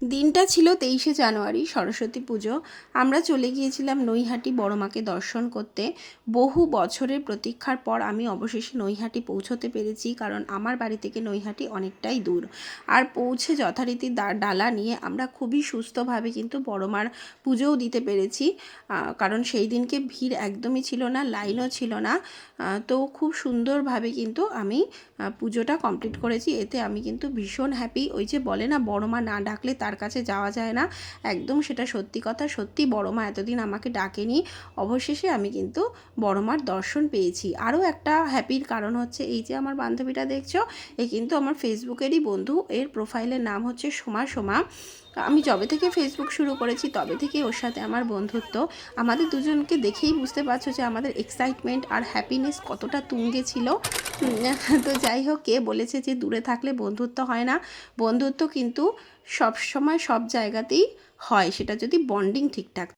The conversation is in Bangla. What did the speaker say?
দিনটা ছিল 23শে জানুয়ারি, সরস্বতী পুজো। আমরা চলে গিয়েছিলাম নৈহাটি বড় মাকে দর্শন করতে। বহু বছরের প্রতীক্ষার পর আমি অবশেষে নৈহাটি পৌঁছতে পেরেছি, কারণ আমার বাড়ি থেকে নৈহাটি অনেকটাই দূর। আর পৌঁছে যথারীতি ডালা নিয়ে আমরা খুবই সুস্থভাবে কিন্তু বড় মার পুজোও দিতে পেরেছি, কারণ সেই দিনকে ভিড় একদমই ছিল না, লাইনও ছিল না। তো খুব সুন্দরভাবে কিন্তু আমি পুজোটা কমপ্লিট করেছি। এতে আমি কিন্তু ভীষণ হ্যাপি। ওই যে বলে না, বড় মা না ডাকলে তার কাছে যাওয়া যায় না, একদম সেটা সত্যি কথা। সত্যি বড় মা এতদিন আমাকে ডাকেনি, অবশেষে আমি কিন্তু বড় মার দর্শন পেয়েছি। আরও একটা হ্যাপির কারণ হচ্ছে, এই যে আমার বান্ধবীটা দেখছো, এ কিন্তু আমার ফেসবুকেরই বন্ধু। এর প্রোফাইলের নাম হচ্ছে সোমা সোমা। আমি যবে থেকে ফেসবুক শুরু করেছি তবে থেকে ওর সাথে আমার বন্ধুত্ব। আমাদের দুজনকে দেখেই বুঝতে পারছো যে আমাদের এক্সাইটমেন্ট আর হ্যাপিনেস কতটা তুঙ্গে ছিল। তো যাই হোক, কে বলেছে যে দূরে থাকলে বন্ধুত্ব হয় না? বন্ধুত্ব কিন্তু সব সময় সব জায়গাতেই হয়, সেটা যদি বন্ডিং ঠিকঠাক